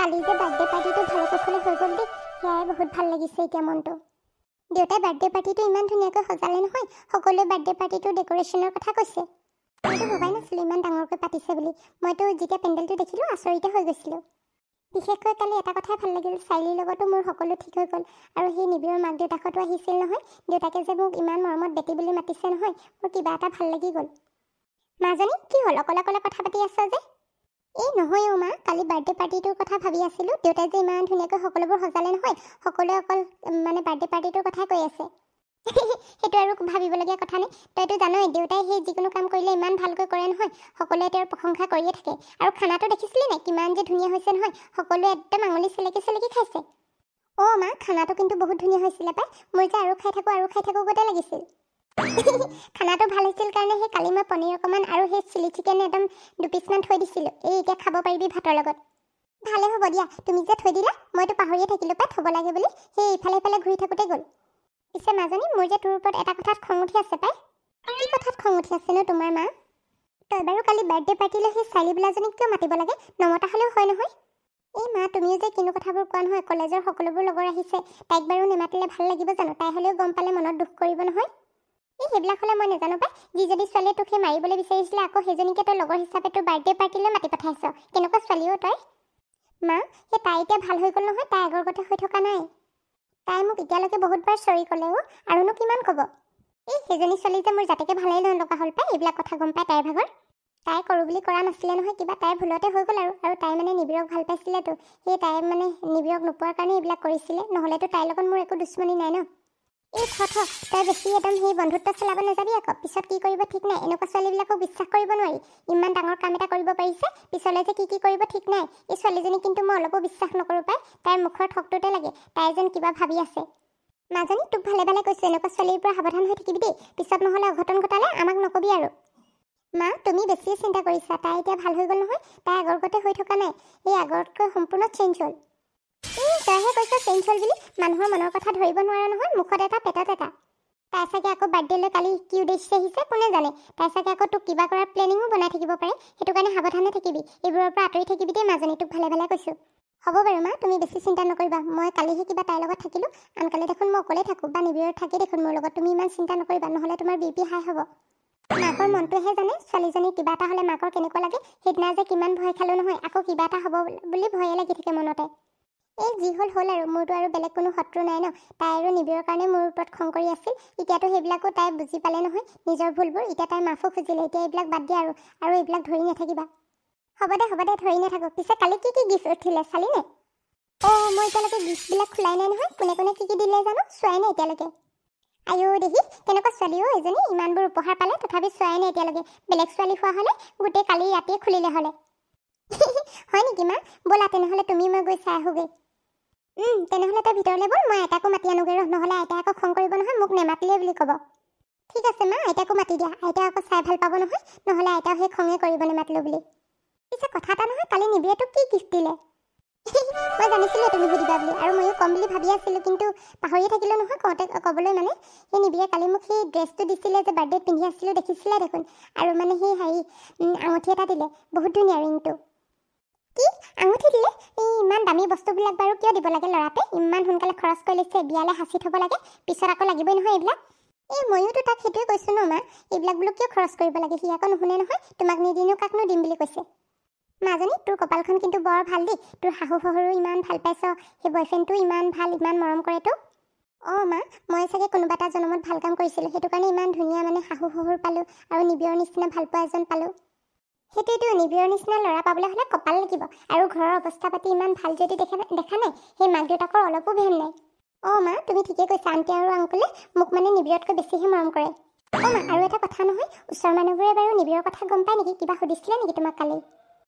কালি যে বাৰ্থডে পাৰ্টিটো ভালে কুশলে হৈ গ'ল দেই, সেয়াই বহুত ভাল লাগিছে এতিয়া মনটো। দেউতাই বাৰ্থডে পাৰ্টিটো ইমান ধুনীয়াকৈ সজালে নহয়, সকলোৱে বাৰ্থডে পাৰ্টিটোৰ ডেক'ৰেশ্যনৰ কথা কৈছে। মইতো ভবাই নাছিলোঁ ইমান ডাঙৰকৈ পাতিছে বুলি। মইতো যেতিয়া পেণ্ডেলটো দেখিলোঁ আচৰিতে হৈ গৈছিলোঁ। বিশেষকৈ কালি এটা কথাই ভাল লাগিল, চাইলিৰ লগতো মোৰ সকলো ঠিক হৈ গ'ল। আৰু সেই নিবিৰৰ মাক দেউতাকতো আহিছিল নহয়। দেউতাকে যে মোক ইমান মৰমত বেটি বুলি মাতিছে নহয়, মোৰ কিবা এটা ভাল লাগি গ'ল। মাজনী কি হ'ল, অকলে অকলে কথা পাতি আছ যে? এই নহয় অ' মা, কালি বাৰ্থডে পাৰ্টিটোৰ কথা ভাবি আছিলোঁ। দেউতাই যে ইমান ধুনীয়াকৈ সকলোবোৰ সজালে নহয়, সকলোৱে অকল বাৰ্থডে পাৰ্টিটোৰ কথাই কৈ আছে। সেইটো আৰু ভাবিবলগীয়া কথা নাই। তইতো জানই দেউতাই সেই যিকোনো কাম কৰিলে ইমান ভালকৈ কৰে নহয়, সকলোৱে তেওঁৰ প্ৰশংসা কৰিয়ে থাকে। আৰু খানাটো দেখিছিলি নাই, কিমান যে ধুনীয়া হৈছে নহয়, সকলোৱে একদম আঙুলি চেলেকি চেলেকি খাইছে। অ' মা, খানাটো কিন্তু বহুত ধুনীয়া হৈছিলে পাই। মোৰ যে আৰু খাই থাকোঁ গোটেই লাগিছিল। খানাটো ভাল হৈছিল কাৰণে সেই কালি মই পনীৰ অকণমান আৰু সেই চিলি চিকেন একদম 2 পিচমান থৈ দিছিলোঁ। এই এতিয়া খাব পাৰিবি ভাতৰ লগত। ভালে হ'ব দিয়া, তুমি যে থৈ দিলা মইতো পাহৰিয়ে থাকিলোঁ পাই থ'ব লাগে বুলি। সেই ইফালে ইফালে ঘূৰি থাকোঁতে গ'ল। পিছে মাজনী, মোৰ যে তোৰ ওপৰত এটা কথাত খং উঠি আছে পাই। কি কথাত খং উঠি আছেনো তোমাৰ মা? তই বাৰু কালি বাৰ্থডে পাৰ্টিলৈ সেই চাইলি বোলাজনীক কিয় মাতিব লাগে? নমতা হ'লেও হয় নহয়। এই মা, তুমিও যে কিনো কথাবোৰ কোৱা নহয়। কলেজৰ সকলোবোৰ লগৰ আহিছে, তাইক বাৰু নেমাতিলে ভাল লাগিব জানো? তাই হ'লেও গম পালে মনত দুখ কৰিব নহয়। এই সেইবিলাক হ'লে মই নাজানো পাই। যিজনী ছোৱালীয়ে তোক সেই মাৰিবলৈ বিচাৰিছিলে, আকৌ সেইজনীকে তই লগৰ হিচাপে তোৰ বাৰ্থডে পাৰ্টিলৈ মাতি পঠাইছ। কেনেকুৱা ছোৱালীও তই? মা, সেই তাই এতিয়া ভাল হৈ গ'ল নহয়, তাই আগৰ গতে হৈ থকা নাই। তাই মোক এতিয়ালৈকে বহুতবাৰ চৰি ক'লেও, আৰুনো কিমান ক'ব? এই সেইজনী ছোৱালী যে মোৰ জাতিকে ভালেই নলগা হ'ল পাই। এইবিলাক কথা গম পাই তাইৰ ভাগৰ। তাই কৰোঁ বুলি কৰা নাছিলে নহয়, কিবা তাইৰ ভুলতে হৈ গ'ল আৰু তাই নিবিৰক ভাল পাইছিলেতো। সেই তাই নিবিৰক নোপোৱাৰ কাৰণে এইবিলাক কৰিছিলে, নহ'লেতো তাইৰ লগত মোৰ একো দুশ্মনী নাই ন। এই তই বেছি একদম সেই বন্ধুত্ব চলাব নাযাবি আকৌ, পিছত কি কৰিব ঠিক নাই। এনেকুৱা ছোৱালীবিলাকক বিশ্বাস কৰিব নোৱাৰি। ইমান ডাঙৰ কাম এটা কৰিব পাৰিছে, পিছলৈ যে কি কৰিব ঠিক নাই। এই ছোৱালীজনী কিন্তু মই অলপো বিশ্বাস নকৰোঁ পাই। তাইৰ মুখৰ ঠকটোতে লাগে, তাই যেন কিবা ভাবি আছে। মাজনী, তোক ভালে ভালে কৈছোঁ, এনেকুৱা ছোৱালীৰ পৰা সাৱধান হৈ থাকিবি দেই। পিছত নহ'লে অঘটন ঘটালে আমাক নকবি আৰু। মা, তুমি বেছিয়ে চিন্তা কৰিছা। তাই এতিয়া ভাল হৈ গ'ল নহয়, তাই আগৰ গতে হৈ থকা নাই। এই আগতকৈ সম্পূৰ্ণ চেঞ্জ হ'ল। তইহে কৈছ চেঞ্জ হ'ল বুলি। মানুহৰ মনৰ কথা ধৰিব নোৱাৰা নহয়, মুখত এটা পেটত এটা। তাই চাগে আকৌ বাৰ্থডেলৈ কালি কি উদ্দেশ্য আহিছে কোনে জানে। তাই চাগে আকৌ তোক কিবা কৰাৰ প্লেনিঙো বনাই থাকিব পাৰে। সেইটো কাৰণে সাৱধানে থাকিবি, এইবোৰৰ পৰা আঁতৰি থাকিবি দেই মাজনী। তোক ভালে ভালে কৈছোঁ। হ'ব বাৰু মা, তুমি বেছি চিন্তা নকৰিবা। মই কালিহে কিবা তাইৰ লগত থাকিলোঁ, আনকালে দেখোন মই অকলেই থাকোঁ, বা নিবিৰত থাকেই দেখোন মোৰ লগত। তুমি ইমান চিন্তা নকৰিবা, নহ'লে তোমাৰ BP হাই হ'ব। মাকৰ মনটোহে জানে, ছোৱালীজনীৰ কিবা এটা হ'লে মাকৰ কেনেকুৱা লাগে। সেইদিনা যে কিমান ভয় খালোঁ নহয়, আকৌ কিবা এটা হ'ব বুলি ভয়ে লাগি থাকে মনতে। এই যি হ'ল আৰু, মোৰতো আৰু বেলেগ কোনো শত্ৰু নাই ন। তাই আৰু নিবিৰৰ কাৰণে মোৰ ওপৰত খং কৰি আছিল। এতিয়াতো সেইবিলাকো তাই বুজি পালে নহয়, নিজৰ ভুলবোৰ। এতিয়া তাই মাফো খুজিলে। এতিয়া এইবিলাক বাদ দিয়া আৰু এইবিলাক ধৰি নাথাকিবা। হ'ব দে ধৰি নাথাকোঁ। পিছে কালি কি গিফ্ট উঠিলে চালি নে? অঁ, মই এতিয়ালৈকে গিফ্টবিলাক খোলাই নাই নহয়। কোনে কি দিলে জানো, চোৱাই নাই এতিয়ালৈকে। আইও দেহি, কেনেকুৱা ছোৱালীও এজনী, ইমানবোৰ উপহাৰ পালে তথাপি চোৱাই নাই এতিয়ালৈকে। বেলেগ ছোৱালী হোৱা হ'লে গোটেই কালি ৰাতিয়ে খুলিলে হ'লে। হয় নেকি মা? ব'লা তেনেহ'লে তুমি মই গৈ চাই আহোঁগৈ। তেনেহ'লে তই ভিতৰলৈ ব'ল, মই আইতাকো মাতি আনোগৈ। নহ'লে আইতাই আকৌ খং কৰিব নহয়, মোক নেমাতিলে বুলি ক'ব। ঠিক আছে মা, আইতাকো মাতি দিয়া। আইতাই আকৌ চাই ভাল পাব নহয়, নহ'লে আইতাও সেই খঙে কৰিব নেমাতিলোঁ বুলি। পিছে কথা এটা নহয়, কালি নিবিৰে তোক কি গিফ্ট দিলে? মই জানিছিলোঁ তুমি সুধিবা বুলি, আৰু ময়ো ক'ম বুলি ভাবি আছিলোঁ, কিন্তু পাহৰিয়ে থাকিলোঁ নহয় ক'বলৈ। সেই নিবিৰে কালি মোক সেই ড্ৰেছটো দিছিলে যে বাৰ্থডেত পিন্ধি আছিলোঁ, দেখিছিলে দেখোন। আৰু সেই আঙুঠি এটা দিলে, বহুত ধুনীয়া ৰিংটো। কি আঙুঠি দিলে? ইমান দামী বস্তুবিলাক বাৰু কিয় দিব লাগে ল'ৰাটোৱে? ইমান সোনকালে খৰচ কৰি লৈছে, বিয়ালৈ সাঁচি থ'ব লাগে, পিছত আকৌ লাগিবই নহয় এইবিলাক। ময়োতো তাক সেইটোৱে কৈছোঁ ন মা, এইবিলাক বোলো কিয় খৰচ কৰিব লাগে। সি আকৌ নুশুনে নহয়, তোমাক নিদিনো কাকনো দিম বুলি কৈছে। মাজনী, তোৰ কপালখন কিন্তু বৰ ভাল দেই। তোৰ শাহু শহুৰো ইমান ভাল পাইছ, সেই বয়ফ্ৰেণ্ডটোও ইমান ভাল, ইমান মৰম কৰে তোক। অঁ মা, মই চাগে কোনোবা এটা জন্মত ভাল কাম কৰিছিলোঁ, সেইটো কাৰণে ইমান ধুনীয়া শাহু শহুৰ পালোঁ, আৰু নিবিৰৰ নিচিনা ভালপোৱা এজন পালোঁ। সেইটোৱেতো, নিবিৰৰ নিচিনা ল'ৰা পাবলৈ হ'লে কপাল লাগিব। আৰু ঘৰৰ অৱস্থা পাতি ইমান ভাল যদি দেখা নাই, সেই মাক দেউতাকৰ অলপো ভেম নাই। অঁ মা, তুমি ঠিকেই কৈছা। আণ্টি আৰু আংকুলে মোক নিবিৰতকৈ বেছিহে মৰম কৰে। অঁ মা, আৰু এটা কথা নহয়, ওচৰৰ মানুহবোৰে বাৰু নিবিৰৰ কথা গম পায় নেকি? কিবা সুধিছিলে নেকি তোমাক কালি?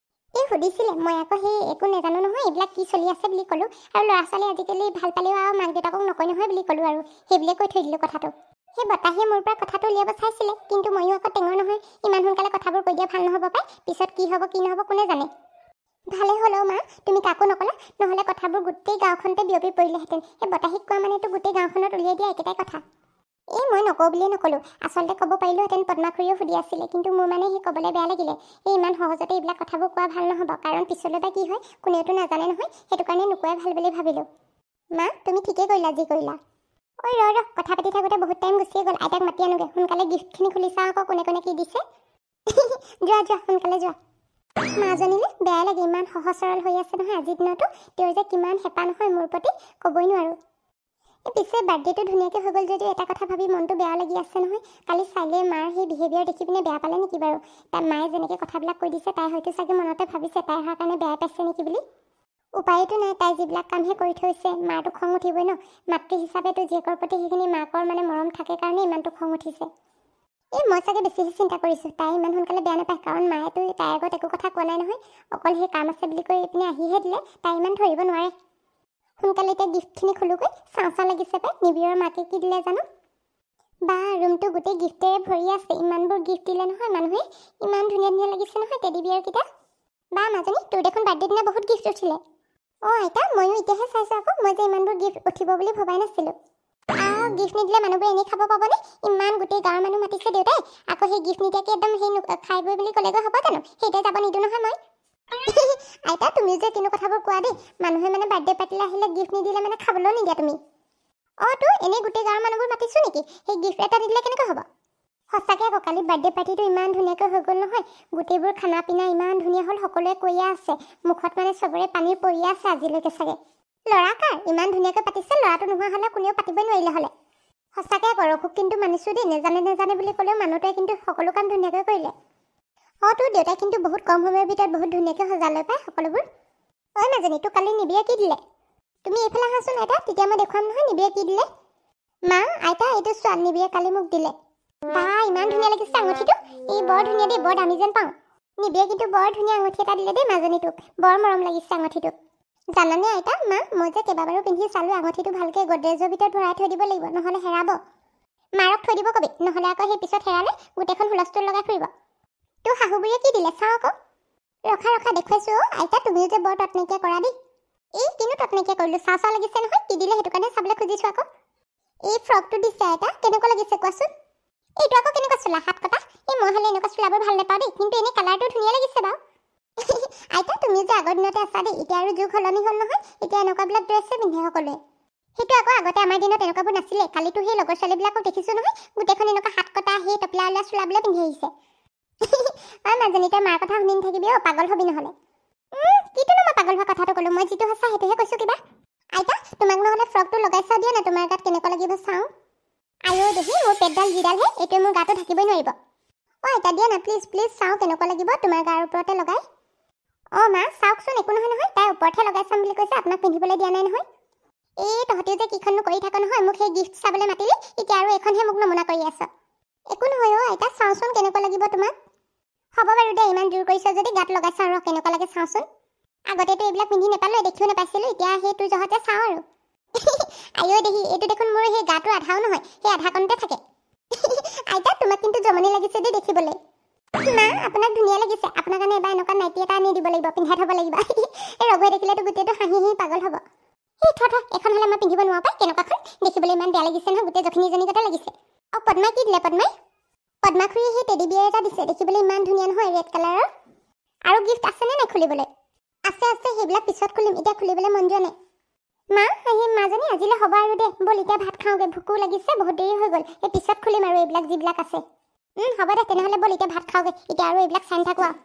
সুধিছিলে, মই আকৌ সেই একো নাজানো নহয়, এইবিলাক কি চলি আছে বুলি ক'লোঁ। আৰু ল'ৰা ছোৱালী আজিকালি ভাল পালেও আৰু মাক দেউতাকক নকয় নহয় বুলি ক'লোঁ, আৰু সেইবুলিয়ে কৈ থৈ দিলোঁ কথাটো। সেই বতাহে মোৰ পৰা কথাটো উলিয়াব চাইছিলে, কিন্তু ময়ো আকৌ টেঙৰ নহয়, ইমান সোনকালে কথাবোৰ কৈ দিয়া ভাল নহ'ব পাই। পিছত কি হ'ব কি নহ'ব কোনে জানে। ভালে হ'লেও মা, তুমি কাকো নকলা, নহ'লে কথাবোৰ গোটেই গাঁওখনতে বিয়পি পৰিলেহেঁতেন। সেই বতাহিক কোৱা গোটেই গাঁওখনত উলিয়াই দিয়া একেটাই কথা। এই মই নকওঁ বুলিয়ে নক'লোঁ, আচলতে ক'ব পাৰিলোহেঁতেন। পদ্মাখুৰীয়েও সুধি আছিলে, কিন্তু মোৰ মানে সেই ক'বলৈ বেয়া লাগিলে। এই ইমান সহজতে এইবিলাক কথাবোৰ কোৱা ভাল নহ'ব, কাৰণ পিছলৈ বা কি হয় কোনেওতো নাজানে নহয়, সেইটো কাৰণে নোকোৱাই ভাল বুলি ভাবিলোঁ। মা, তুমি ঠিকেই কৰিলা যি কৰিলা। ঐ ৰ কথা পাতি থাকোঁতে বহুত টাইম গুচিয়ে গ'ল। আইতাক মাতি আনোগৈ, সোনকালে গিফ্টখিনি খুলি চাওঁ আকৌ কোনে কোনে কি দিছে। যোৱা যোৱা, সোনকালে যোৱা। মাজনীলে বেয়া লাগে, ইমান সহজ সৰল হৈ আছে নহয় আজিৰ দিনতো। তেওঁৰ যে কিমান হেঁপাহ নহয় মোৰ প্ৰতি, ক'বই নোৱাৰোঁ। পিছে বাৰ্থডেটো ধুনীয়াকৈ হৈ গ'ল যদিও এটা কথা ভাবি মনটো বেয়া লাগি আছে নহয়। কালি চাইলে মাৰ সেই বিহেভিয়াৰ দেখি পিনে বেয়া পালে নেকি বাৰু? তাই মায়ে যেনেকৈ কথাবিলাক কৈ দিছে, তাই হয়তো চাগে মনতে ভাবিছে তাই অহাৰ কাৰণে বেয়া পাইছে নেকি বুলি। উপায়তো নাই, তাই যিবিলাক কামহে কৰি থৈছে, মাৰতো খং উঠিবই ন। মাতৃ হিচাপেতো জীয়েকৰ প্ৰতি সেইখিনি মাকৰ মানে মৰম থাকে কাৰণে ইমানটো খং উঠিছে। এই মই চাগে বেছিহে চিন্তা কৰিছোঁ, তাই ইমান সোনকালে বেয়া নাপায়, কাৰণ মায়েতো তাইৰ আগত একো কথা কোৱা নাই নহয়। অকল সেই কাম আছে বুলি কৈ পিনে আহিহে দিলে, তাই ইমান ধৰিব নোৱাৰে। সোনকালে এতিয়া গিফ্টখিনি খোলোগৈ, চাওঁ চাওঁ লাগিছে পাই। নিউ ইয়েৰৰ মাকে কি দিলে জানো? বা ৰুমটো গোটেই গিফ্টেৰে ভৰি আছে, ইমানবোৰ গিফ্ট দিলে নহয় মানুহে। ইমান ধুনীয়া ধুনীয়া লাগিছে নহয় টেডি বিয়াৰকেইটা। বা মাজনী, তোৰ দেখোন বাৰ্থডে দিনা বহুত গিফ্ট উঠিলে। অঁ আইতা, ময়ো এতিয়াহে চাইছোঁ আকৌ, মই যে ইমানবোৰ গিফ্ট উঠিব বুলি ভবাই নাছিলোঁ। গিফ্ট নিদিলে মানুহবোৰে এনেই খাব পাবনে? ইমান গোটেই গাঁৱৰ মানুহ মাতিছে দেউতাই, আকৌ সেই গিফ্ট নিদিয়াকৈ একদম সেই খাই বৈ বুলি ক'লেগৈ হ'ব জানো? সেইটোৱে যাব নিদিওঁ নহয় মই। আইতা, তুমিও যে কিনো কথাবোৰ কোৱা দেই। মানুহে মানে বাৰ্থডে পাৰ্টিলৈ আহিলে গিফ্ট নিদিলে মানে খাবলৈও নিদিয়া তুমি। অঁ তো এনেই গোটেই গাঁৱৰ মানুহবোৰ মাতিছোঁ নেকি? সেই গিফ্ট এটা নিদিলে কেনেকৈ হ'ব? সঁচাকৈ আকৌ কালি বাৰ্থডে পাৰ্টিটো ইমান ধুনীয়াকৈ হৈ গ'ল নহয়। গোটেইবোৰ খানা পিনা ইমান ধুনীয়া হ'ল, সকলোৱে কৈয়ে আছে। মুখত মানে চবৰে পানীৰ পৰিয়ে আছে আজিলৈকে চাগে। ল'ৰা কাৰ? ইমান ধুনীয়াকৈ পাতিছে, ল'ৰাটো নোহোৱা হ'লে কোনেও পাতিবই নোৱাৰিলে হ'লে। সঁচাকৈ আকৌ ৰঘুক কিন্তু মানিছোঁ দেই, নেজানে বুলি ক'লেও মানুহটোৱে কিন্তু সকলো কাম ধুনীয়াকৈ কৰিলে। অঁ তোৰ দেউতাই কিন্তু বহুত কম সময়ৰ ভিতৰত বহুত ধুনীয়াকৈ সজালৈ পায় সকলোবোৰ। ঐ মাজনী, তোক কালি নিবিয়ে কি দিলে? তুমি এইফালে আহাচোন আইতা, তেতিয়া মই দেখুৱাম নহয় নিবিয়ে কি দিলে। মা, আইতা এইটো চোৱা, নিবিয়ে কালি মোক দিলে। বা ইমান ধুনীয়া লাগিছে আঙুঠিটো, এই বৰ ধুনীয়া দেই, বৰ দামী যেন পাওঁ। নিবিয়ে কিন্তু বৰ ধুনীয়া আঙুঠি এটা দিলে দেই মাজনীটোক, বৰ মৰম লাগিছে আঙুঠিটো। জানানে আইতা, মা মই যে কেইবাবাৰো পিন্ধি চালোঁ, আঙুঠিটো ভালকৈ গডৰেজৰ ভিতৰত ভৰাই থৈ দিব লাগিব, নহ'লে হেৰাব। মাৰক থৈ দিব কবি, নহ'লে আকৌ সেই পিছত হেৰালে গোটেইখন হুলস্থুল লগাই ফুৰিব। তোৰ শাহুবুঢ়ীয়ে কি দিলে চাওঁ আকৌ। ৰখা দেখুৱাইছোঁ। আইতা তুমিও যে বৰ তৎনাইকিয়া কৰা দেই। এই কিনো তৎনাইকিয়া কৰিলোঁ, চাওঁ লাগিছে নহয়, কি দিলে সেইটো কাৰণে চাবলৈ খুজিছোঁ আকৌ। এই ফ্ৰকটো দিছে আইতা, কেনেকুৱা লাগিছে কোৱাচোন? এইটো আকৌ কেনেকুৱা চোলা, হাত কটা? এই মই হ'লে এনেকুৱা চোলাবোৰ ভাল নাপাওঁ দেই, কিন্তু এনেই কালাৰটো ধুনীয়া লাগিছে বাৰু। আইতা তুমি যে আগৰ দিনতে আছা দেই, এতিয়া আৰু যুগ সলনি হ'ল নহয়, এতিয়া এনেকুৱাবিলাক ড্ৰেছহে পিন্ধে সকলোৱে। সেইটো আকৌ আগতে আমাৰ দিনত এনেকুৱাবোৰ নাছিলে। কালিতো সেই লগৰ ছোৱালীবিলাকক দেখিছোঁ নহয়, গোটেইখন এনেকুৱা হাত কটা সেই টপলা ওলোৱা চোলাবোৰে পিন্ধি আহিছে। মাজনী তই মাৰ কথা শুনি নাথাকিবি অ', পাগল হবি নহ'লে। কিটোনো মই পাগল হোৱা কথাটো ক'লোঁ, মই যিটো সঁচা সেইটোহে কৈছোঁ কিবা। আইতা তোমাক নহ'লে ফ্ৰকটো লগাই চাওঁ দিয়া না, তোমাৰ গাত কেনেকুৱা লাগিব চাওঁ। আইঅ দেহি, মোৰ পেটডাল যিডালহে, এইটোৱে মোৰ গাটো ঢাকিবই নোৱাৰিব। অঁ আইতা দিয়া না প্লিজ চাওঁ কেনেকুৱা লাগিব তোমাৰ গাৰ ওপৰতে লগাই। অঁ মা চাওকচোন, একো নহয়, তাই ওপৰতহে লগাই চাম বুলি কৈছে, আপোনাক পিন্ধিবলৈ দিয়া নাই নহয়। এই তহঁতিও যে কিখননো কৰি থাক নহয়, মোক সেই গিফ্ট চাবলৈ মাতিলি, এতিয়া আৰু এইখনহে মোক নমুনা কৰি আছ। একো নহয় অ' আইতা, চাওঁচোন কেনেকুৱা লাগিব তোমাক। হ'ব বাৰু দে, ইমান জোৰ কৰিছ যদি গাত লগাই চাওঁ ৰ কেনেকুৱা লাগে চাওঁচোন। আগতেতো এইবিলাক পিন্ধি নাপালোঁ, দেখিও নাপাইছিলোঁ, এতিয়া সেই তোৰ জহতে চাওঁ আৰু। আইঅ দেহি, এইটো দেখোন মোৰ সেই গাটো আধাও নহয়, সেই আধাকণতে থাকে। আইতা তোমাক কিন্তু জমনি লাগিছে দেই দেখিবলৈ। মা আপোনাক ধুনীয়া লাগিছে, আপোনাৰ কাৰণে এবাৰ এনেকুৱা নাইটি এটা আনি দিব লাগিব, পিন্ধাই থ'ব লাগিব। এই ৰঘুৱে দেখিলেতো গোটেইটো হাঁহি পাগল হ'ব। সেই এখন হ'লে মই পিন্ধিব নোৱাৰো পাই, কেনেকুৱাখন দেখিবলৈ ইমান বেয়া লাগিছে নহয়, গোটেই জখিনীজনী গতে লাগিছে। অঁ পদ্মাই কি দিলে? পদ্মাখুৰীয়ে সেই টেডি বিয়াৰ এটা দিছে, দেখিবলৈ ইমান ধুনীয়া নহয়, ৰেড কালাৰৰ। আৰু গিফ্ট আছেনে নাই খুলিবলৈ? আছে সেইবিলাক পিছত খুলিম, এতিয়া খুলিবলৈ মন যোৱা নাই। মা সেই মাজনী আজিলৈ হ'ব আৰু দে, ব'ল এতিয়া ভাত খাওঁগৈ, ভোকো লাগিছে, বহুত দেৰি হৈ গ'ল। এই পিছত খুলিম আৰু এইবিলাক যিবিলাক আছে। হ'ব দে তেনেহ'লে, ব'ল এতিয়া ভাত খাওঁগৈ, এতিয়া আৰু এইবিলাক চাই নাথাকোঁ আৰু।